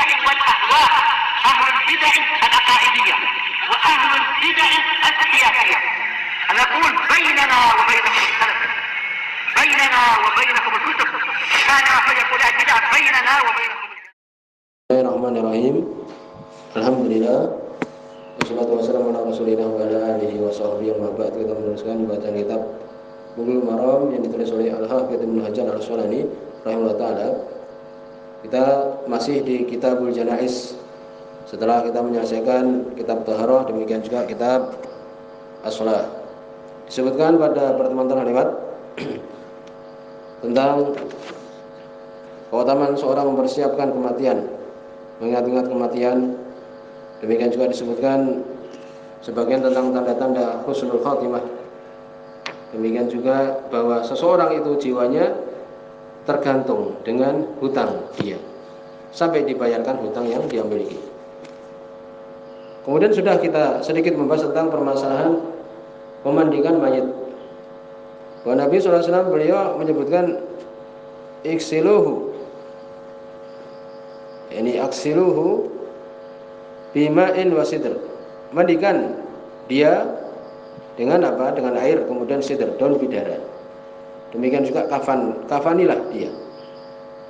البدع والأهواء، أهل البدع العقائدية وأهل البدع السياسية. نقول بيننا وبينكم السلف، بيننا وبينكم الكتب، كان فيقول البدع بيننا وبينكم. Bismillahirrahmanirrahim. Alhamdulillah. Wassalatu wassalamu ala Rasulillah wa ala alihi wa sahbihi wa ba'd. Kita meneruskan bacaan kitab Bulughul Maram yang ditulis oleh Al-Hafidz Ibnu Hajar Al-Asqalani rahimahullah taala. Kita masih di Kitabul Janaiz. Setelah kita menyelesaikan kitab Taharah, demikian juga kitab As-Shalah. Disebutkan pada pertemuan terlewat tentang keutamaan seorang mempersiapkan kematian, mengingat-ingat kematian. Demikian juga disebutkan sebagian tentang tanda-tanda husnul khatimah. Demikian juga bahwa seseorang itu jiwanya tergantung dengan hutang dia sampai dibayarkan hutang yang dia miliki. Kemudian sudah kita sedikit membahas tentang permasalahan memandikan mayit. Bahwa Nabi SAW beliau menyebutkan iksiluhu, ini aksiluhu bima'in wasidr, mandikan dia dengan apa? Dengan air kemudian sidr, daun bidara. Demikian juga kafanilah dia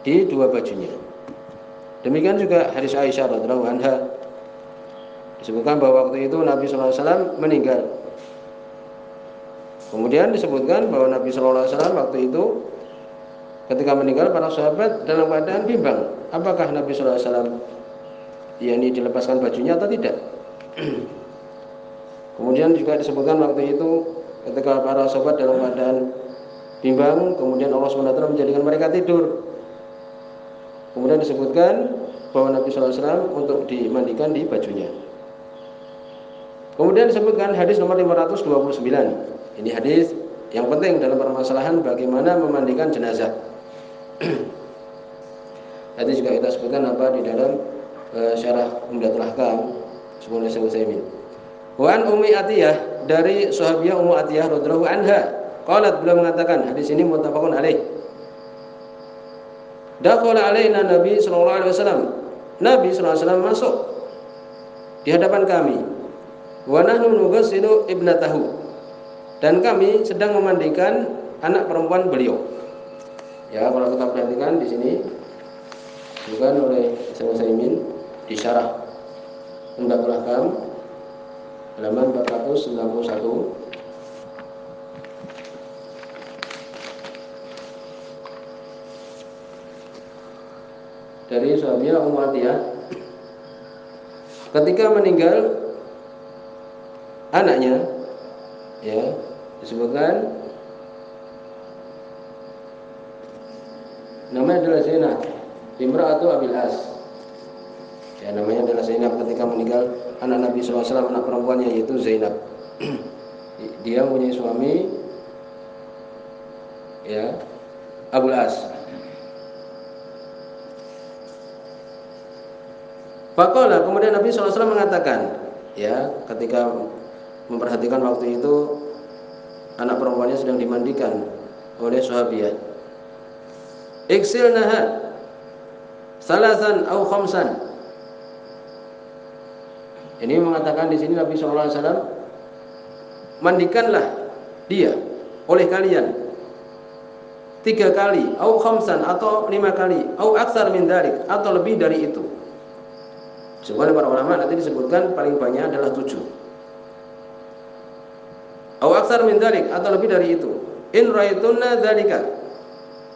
di dua bajunya. Demikian juga hadis Aisyah radhiyallahu anha disebutkan bahwa waktu itu Nabi SAW meninggal. Kemudian disebutkan bahwa Nabi SAW waktu itu ketika meninggal para sahabat dalam keadaan bimbang, apakah Nabi SAW yakni dilepaskan bajunya atau tidak. Kemudian juga disebutkan waktu itu ketika para sahabat dalam keadaan bimbang, kemudian Allah SWT menjadikan mereka tidur. Kemudian disebutkan bahwa Nabi SAW untuk dimandikan di bajunya. Kemudian disebutkan hadis nomor 529. Ini hadis yang penting dalam permasalahan bagaimana memandikan jenazah. Hadis juga kita sebutkan apa di dalam syarah Umdatul Ahkam sebelum Syekh Utsaimin. Wa an Ummi Atiyah, dari sahabiah Ummu Atiyah radhiyallahu anha, qalat, beliau mengatakan, hadis ini muttafaqun alaih. Dakhala alaina Nabi sallallahu alaihi wasallam. Nabi sallallahu alaihi wasallam masuk di hadapan kami. Wa nahnu nughassilu ibnatahu, dan kami sedang memandikan anak perempuan beliau. Ya, kalau kita perhatikan di sini bukan oleh Syekh Utsaimin di syarah Umdatul Ahkam halaman 491. Dari sahabiah Ummu Atiyah, ketika meninggal anaknya, ya, disebutkan namanya adalah Zainab imra'atu Abil As. Ya, namanya adalah Zainab ketika meninggal anak Nabi SAW, anak perempuannya yaitu Zainab. Dia punya suami, ya, Abul As. Faqala, kemudian Nabi SAW mengatakan, ya, ketika memperhatikan waktu itu anak perempuannya sedang dimandikan oleh sahabiah, iksilnaha salasan au khamsan. Ini mengatakan di sini Nabi SAW, mandikanlah dia oleh kalian 3 kali, au khamsan, atau 5 kali, au aksar min dzalik, atau lebih dari itu. Sebenarnya para ulama nanti disebutkan paling banyak adalah 7. Au aksar min dzalik, atau lebih dari itu. In ra'aytunna dzalika,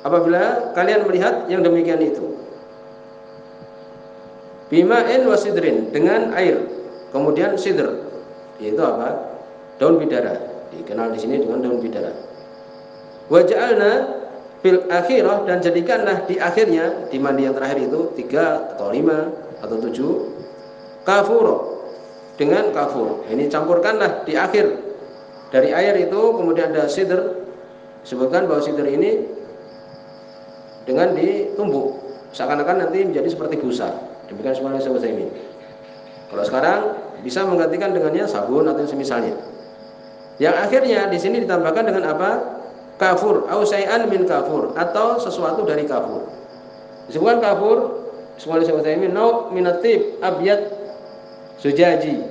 apabila kalian melihat yang demikian itu. Bima'in wasidrin, dengan air kemudian sidr, yaitu apa? Daun bidara, dikenal di sini dengan daun bidara. Waja'alna fil akhirah, dan jadikanlah di akhirnya, di mandi yang terakhir itu 3 atau 5 atau 7, kafur, dengan kafur. Ini campurkanlah di akhir dari air itu, kemudian ada sidr. Disebutkan bahwa sidr ini dengan ditumbuk seakan-akan nanti menjadi seperti busa. Demikian semuanya saya ini. Kalau sekarang bisa menggantikan dengannya sabun atau semisalnya. Yang akhirnya di sini ditambahkan dengan apa? Kafur, au syai'an min kafur, atau sesuatu dari kafur. Disebutkan kafur Semua Utsaimin nau minatib abyad sujaji,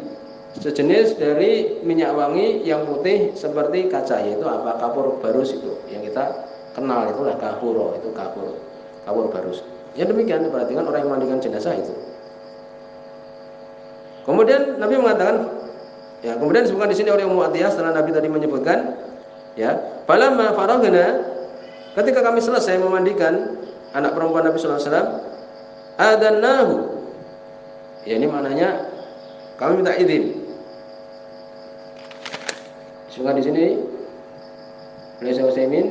sejenis dari minyak wangi yang putih seperti kaca, yaitu apa? Kapur barus itu yang kita kenal, itulah kapur, itu kapur barus. Ya demikian, perhatikan orang yang memandikan jenazah itu. Kemudian Nabi mengatakan, ya kemudian disebutkan di sini oleh Ummu Atiyah setelah Nabi tadi menyebutkan, ya, falamma faraghna, ketika kami selesai memandikan anak perempuan Nabi sallallahu alaihi wasallam, adannahu. Ya ini maknanya kami minta izin. Disebutkan di sini oleh Syekh Utsaimin,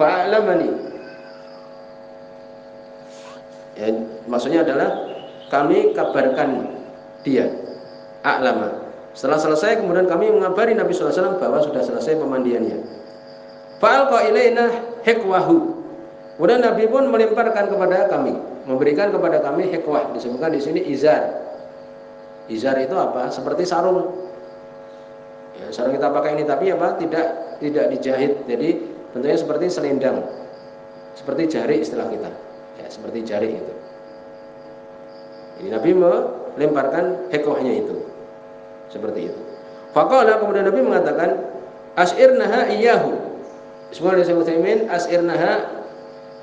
fa'alamani. Ya, maksudnya adalah kami kabarkan dia, a'lama. Setelah selesai kemudian kami mengabari Nabi sallallahu alaihi wasallam bahwa sudah selesai pemandiannya. Fa'alqa ilaina hikwahu. Kemudian Nabi pun melemparkan kepada kami, memberikan kepada kami hikwah. Disebutkan di sini izar. Izar itu apa? Seperti sarung. Ya, sarung kita pakai ini tapi apa? Tidak dijahit. Jadi bentuknya seperti selendang. Seperti jari istilah kita. Ya, seperti jari itu. Jadi Nabi melemparkan hikwahnya itu. Seperti itu. Faqala, kemudian Nabi mengatakan, as'irnaha iyyahu. Semua dari Syekh Utsaimin, as'irnaha,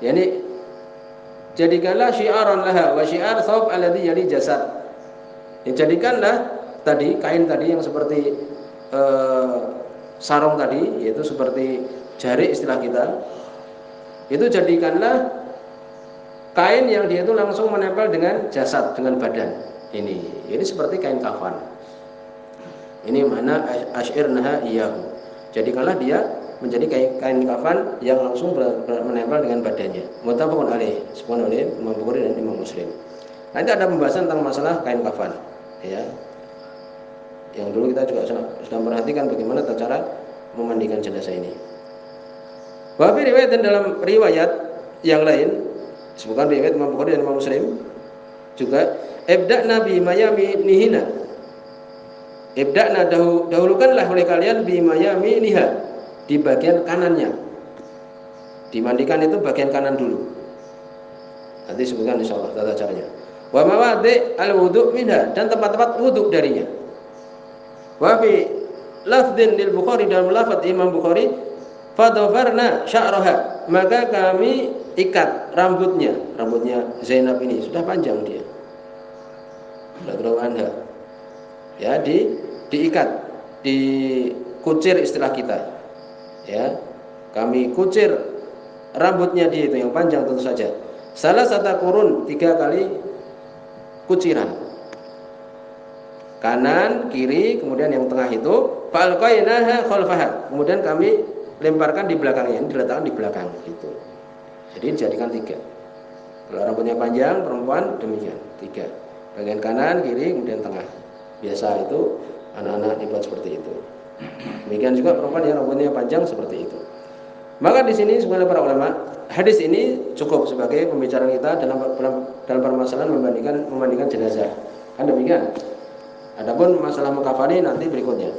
yakni jadikanlah syiaran laha wa syiar thawb alladhi yali jasad. Jadikanlah tadi kain tadi yang seperti sarung tadi, yaitu seperti jari istilah kita. Itu jadikanlah kain yang dia itu langsung menempel dengan jasad, dengan badan. Ini seperti kain kafan. Ini mana asyirnaha iyyahu. Jadikanlah dia menjadi kain kafan yang langsung menempel dengan badannya. Muttafaqun alaih, disebutkan oleh Imam Bukhari dan Imam Muslim. Nanti ada pembahasan tentang masalah kain kafan, ya. Yang dulu kita juga sudah perhatikan bagaimana cara memandikan jenazah ini. Wa fi riwayat, dan dalam riwayat yang lain, disebutkan riwayat Imam Bukhari dan Imam Muslim juga, ibda'na bi mayami nihina. Ibda'na, dahulukanlah oleh kalian bi mayami niha, di bagian kanannya. Dimandikan itu bagian kanan dulu. Nanti sebutkan insyaallah tata caranya. Wa mawadi' al-wudu' minha, dan tempat-tempat wudu darinya. Wa fi lafdhin lil Bukhari, dalam lafaz Imam Bukhari, fadhafarna sya'raha, maka kami ikat rambutnya Zainab ini, sudah panjang dia. Radhiyallahu anha. Ya, diikat, dikucir istilah kita. Ya, kami kucir rambutnya dia itu yang panjang tentu saja. Salah satu kurun, 3 kali kuciran. Kanan, kiri, kemudian yang tengah itu falqainaha khalfaha. Kemudian kami lemparkan di belakangnya, diletakkan di belakang gitu. Jadi dijadikan 3. Kalau rambutnya panjang perempuan demikian, 3. Bagian kanan, kiri, kemudian tengah. Biasa itu anak-anak dibuat seperti itu. Demikian juga perempuan yang rambutnya panjang seperti itu. Maka di sini sebenarnya para ulama, hadis ini cukup sebagai pembicaraan kita dalam permasalahan memandikan jenazah. Kan demikian. Adapun masalah mukafani nanti berikutnya.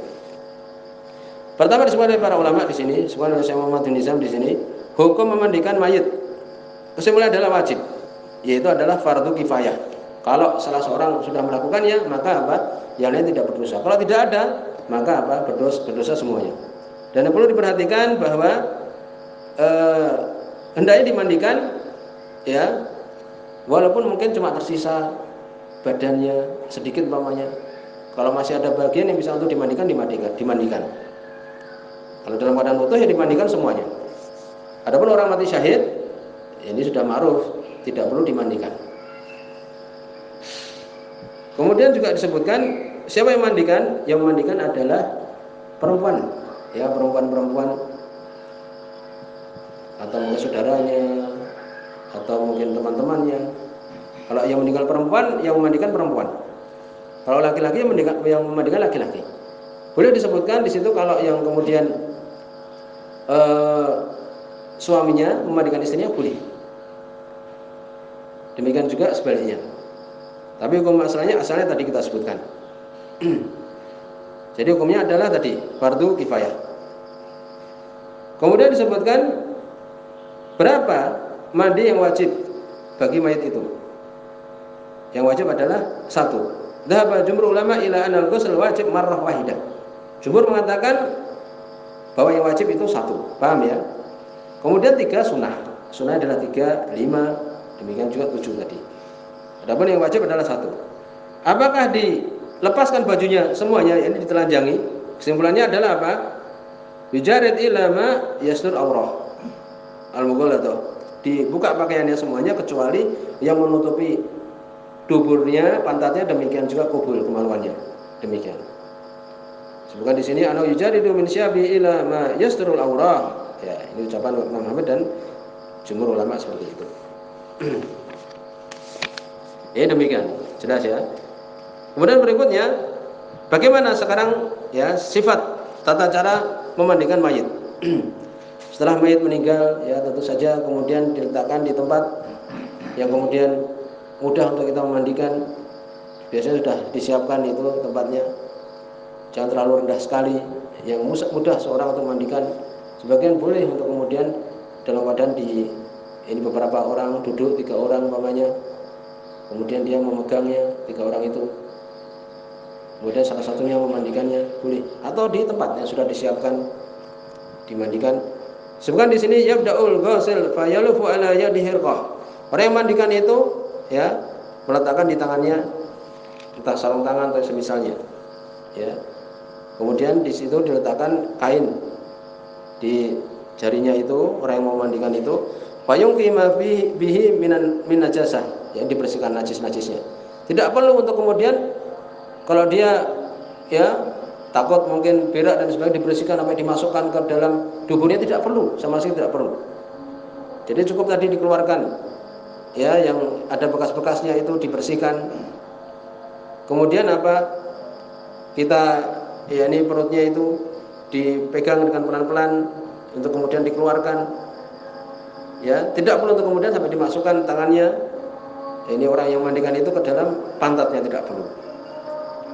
Pertama disebutkan oleh para ulama di sini, disebutkan oleh Syekh Muhammad bin Nizam di sini, hukum memandikan mayit kesimpulan adalah wajib, yaitu adalah fardu kifayah. Kalau salah seorang sudah melakukannya, maka apa? Yang lain tidak berdosa. Kalau tidak ada, maka apa? Berdosa semuanya. Dan yang perlu diperhatikan bahwa hendaknya dimandikan, ya, walaupun mungkin cuma tersisa badannya sedikit umpamanya. Kalau masih ada bagian yang bisa untuk dimandikan. Kalau dalam keadaan utuh ya dimandikan semuanya. Adapun orang mati syahid, ini sudah ma'ruf, tidak perlu dimandikan. Kemudian juga disebutkan siapa yang memandikan? Yang memandikan adalah perempuan, ya, perempuan atau mungkin saudaranya atau mungkin teman-temannya. Kalau yang meninggal perempuan, yang memandikan perempuan. Kalau laki-laki yang memandikan laki-laki. Boleh disebutkan di situ kalau yang kemudian suaminya memandikan istrinya boleh. Demikian juga sebaliknya. Tapi hukum asalnya tadi kita sebutkan. Jadi hukumnya adalah tadi fardu kifayah. Kemudian disebutkan berapa mandi yang wajib bagi mayit itu. Yang wajib adalah satu. Dhahaba jumhur ulama ila anal ghusl wajib marrah wahidah. Jumhur mengatakan bahwa yang wajib itu satu. Paham ya? Kemudian 3 sunnah. Sunnah adalah 3, 5, demikian juga 7 tadi. Adapun yang wajib adalah satu. Apakah dilepaskan bajunya semuanya, ini ditelanjangi? Kesimpulannya adalah apa? Bijarid ilama yastur aurah. Al-mughalladhah. Dibuka pakaiannya semuanya kecuali yang menutupi duburnya, pantatnya, demikian juga kubul kemaluannya. Demikian. Sebutkan di sini anau yujaridu min syabi ila ma yasturul aurah. Ya, ini ucapan Imam Ahmad dan jumhur ulama seperti itu. Ya, demikian. Jelas ya. Kemudian berikutnya, bagaimana sekarang ya sifat tata cara memandikan mayit? Setelah mayit meninggal, ya tentu saja kemudian diletakkan di tempat yang kemudian mudah untuk kita memandikan. Biasanya sudah disiapkan itu tempatnya. Jangan terlalu rendah sekali, yang mudah seorang untuk memandikan. Sebagian boleh untuk kemudian dalam keadaan ini beberapa orang duduk, 3 orang umpamanya, kemudian dia memegangnya 3 orang itu, kemudian salah satunya memandikannya, boleh. Atau di tempat yang sudah disiapkan dimandikan. Sebutkan di sini yabda'ul ghasil fayalufu ala yadihi hirqah. Orang yang mandikan itu ya meletakkan di tangannya entah sarung tangan atau semisalnya. Ya. Kemudian di situ diletakkan kain di jarinya itu, orang yang mau mandikan itu, fayungqi ma bihi min najasah, yang dibersihkan najis-najisnya. Tidak perlu untuk kemudian kalau dia ya takut mungkin berak dan sebagainya dibersihkan sampai dimasukkan ke dalam duburnya, tidak perlu, sama sekali tidak perlu. Jadi cukup tadi dikeluarkan ya yang ada bekas-bekasnya itu dibersihkan. Kemudian apa? Kita ya ini perutnya itu dipegang dengan pelan-pelan untuk kemudian dikeluarkan. Ya, tidak perlu untuk kemudian sampai dimasukkan tangannya. Ini orang yang mandikan itu ke dalam pantatnya, tidak perlu.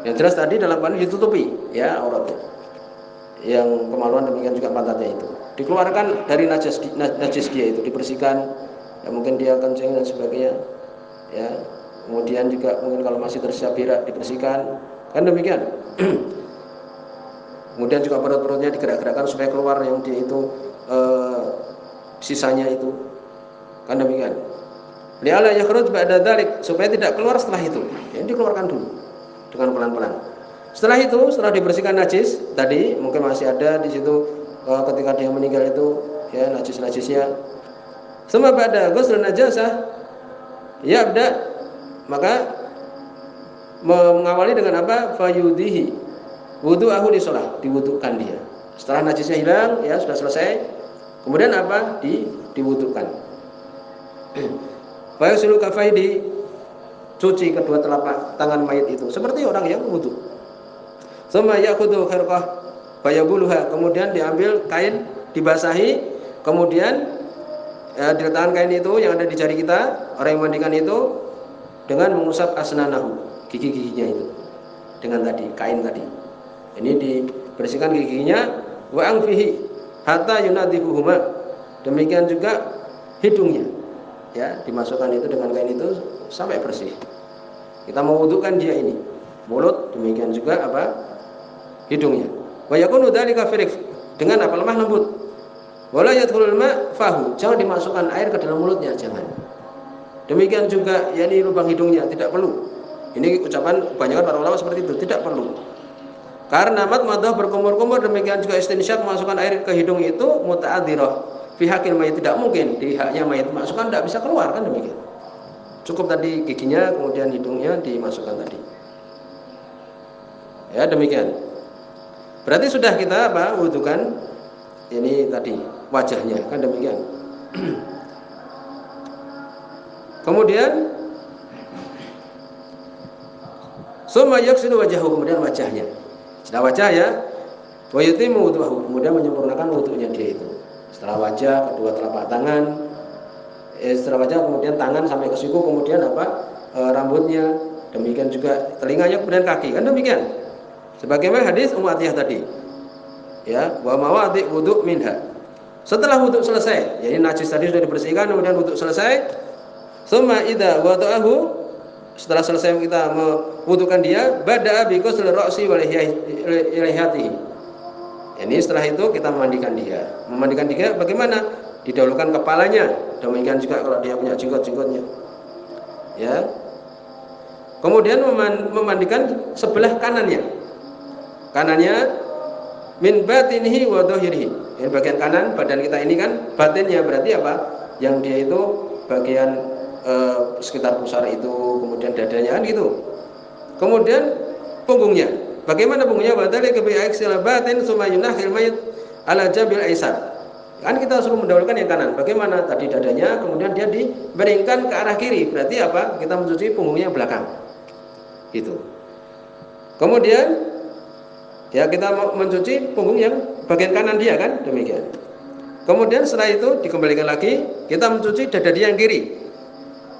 Yang jelas tadi dalam pantat ditutupi ya auratnya. Yang kemaluan demikian juga pantatnya itu. Dikeluarkan dari najis dia itu, dibersihkan. Ya mungkin dia kencing dan sebagainya. Ya. Kemudian juga mungkin kalau masih tersisa berak dibersihkan. Kan demikian. Kemudian juga perut-perutnya digerak-gerakkan supaya keluar yang dia itu sisanya itu. Kan demikian. Li'ala yakhruj ba'da dzalik, supaya tidak keluar setelah itu. Ya, dikeluarkan dulu dengan pelan-pelan. Setelah itu, setelah dibersihkan najis tadi, mungkin masih ada di situ ketika dia meninggal itu ya najis-najisnya. Summa ba'da ghusl najasah yabda, maka mengawali dengan apa? Fayudihi wudu'ahu li shalah, diwudukan dia. Setelah najisnya hilang, ya sudah selesai. Kemudian apa? Diwudukan. Fayusulu kafai, dicuci kedua telapak tangan mayit itu seperti orang yang wudu. Tsumma ya'khudhu khirqah fayabuluha, kemudian diambil kain dibasahi, kemudian diletakkan kain itu yang ada di jari kita, orang yang mandikan itu, dengan mengusap asnanahu, gigi-giginya itu dengan tadi kain tadi. Ini dibersihkan giginya, wa anfihi hatta yunadifuhuma, demikian juga hidungnya ya dimasukkan itu dengan kain itu sampai bersih. Kita mau wudukan dia ini mulut, demikian juga apa hidungnya. Wa yakunu dzalika firq, dengan apa? Lemah lembut. Wala yadkhulul ma fahu, jangan dimasukkan air ke dalam mulutnya, jangan. Demikian juga yakni lubang hidungnya tidak perlu. Ini ucapan kebanyakan para ulama seperti itu, tidak perlu. Karena madmadah berkumur-kumur, demikian juga istinsyak memasukkan air ke hidung itu muta'adzirah fi haqqil mayit, tidak mungkin di haknya mayit masukkan, tidak bisa keluar, kan demikian. Cukup tadi giginya, kemudian hidungnya dimasukkan tadi. Ya demikian. Berarti sudah kita apa? Wudukan ini tadi wajahnya, kan demikian. Kemudian summa yaghsilu wajhahu, kemudian wajahnya. Setelah wajah ya, wa yutimmu wudu'ahu, kemudian menyempurnakan wudunya dia itu. Setelah wajah, kedua telapak tangan, setelah wajah kemudian tangan sampai ke siku, kemudian apa? Rambutnya, demikian juga telinganya, kemudian kaki, kan demikian. Sebagaimana hadis Ummu Atiyah tadi. Ya, wa mawadhi wudu' minha. Setelah wudu selesai, jadi najis tadi sudah dibersihkan, kemudian wudu selesai, summa idza wada'ahu setelah selesai kita mewudukan dia, bada'a bi ghusli ra'si wa lihiyatihi. Ini setelah itu kita memandikan dia. Memandikan dia bagaimana? Didahulukan kepalanya. Demikian juga kalau dia punya jenggot-jenggotnya. Ya. Kemudian memandikan sebelah kanannya. Kanannya min batinihi wa dhahirihi. Ini bagian kanan badan kita ini kan, batinnya berarti apa? Yang dia itu bagian sekitar pusar itu, kemudian dadanya kan gitu. Kemudian punggungnya. Bagaimana punggungnya? Wadhalika bi aksila batin summa yunahil mayit ala jabil aisar. Kan kita suruh mendahulukan yang kanan. Bagaimana? Tadi dadanya, kemudian dia diberingkan ke arah kiri. Berarti apa? Kita mencuci punggungnya belakang. Gitu. Kemudian ya kita mencuci punggung yang bagian kanan dia kan, demikian. Kemudian setelah itu dikembalikan lagi, kita mencuci dada dia yang kiri.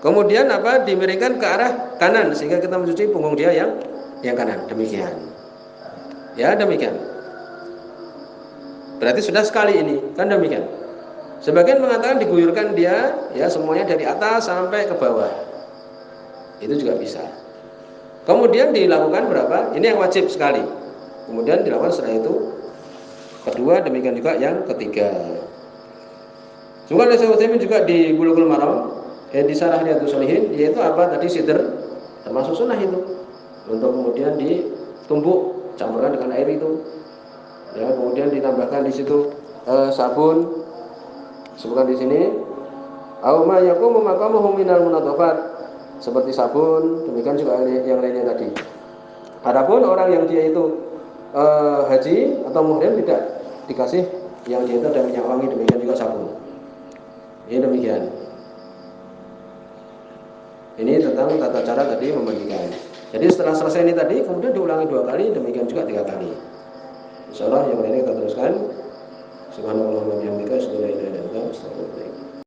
Kemudian apa? Dimiringkan ke arah kanan sehingga kita mencuci punggung dia yang kanan, demikian. Ya, demikian. Berarti sudah sekali ini, kan demikian. Sebagian mengatakan diguyurkan dia, ya semuanya dari atas sampai ke bawah. Itu juga bisa. Kemudian dilakukan berapa? Ini yang wajib sekali. Kemudian dilakukan setelah itu kedua, demikian juga yang ketiga. Juga oleh Syekh Utsaimin juga di Bulughul Maram, di Syarah Riyadhus Shalihin, yaitu apa? Tadi sidr termasuk sunnah itu. Untuk kemudian ditumbuk, campurkan dengan air itu. Ya, kemudian ditambahkan di situ sabun. Sebutkan di sini au ma yaqumu maqamuhu minal munadhafat, seperti sabun, demikian juga yang lainnya tadi. Adapun orang yang dia itu haji atau muhrim tidak dikasih yang dia itu ada minyak wangi, demikian juga sabun. Ini demikian. Ini tentang tata cara tadi memandikan. Jadi setelah selesai ini tadi, kemudian diulangi 2 kali, demikian juga 3 kali. Insyaallah yang lainnya kita teruskan. Subhanallah wa bihamdihi, asyhadu an la ilaha illa anta, astaghfiruka wa atubu ilaik.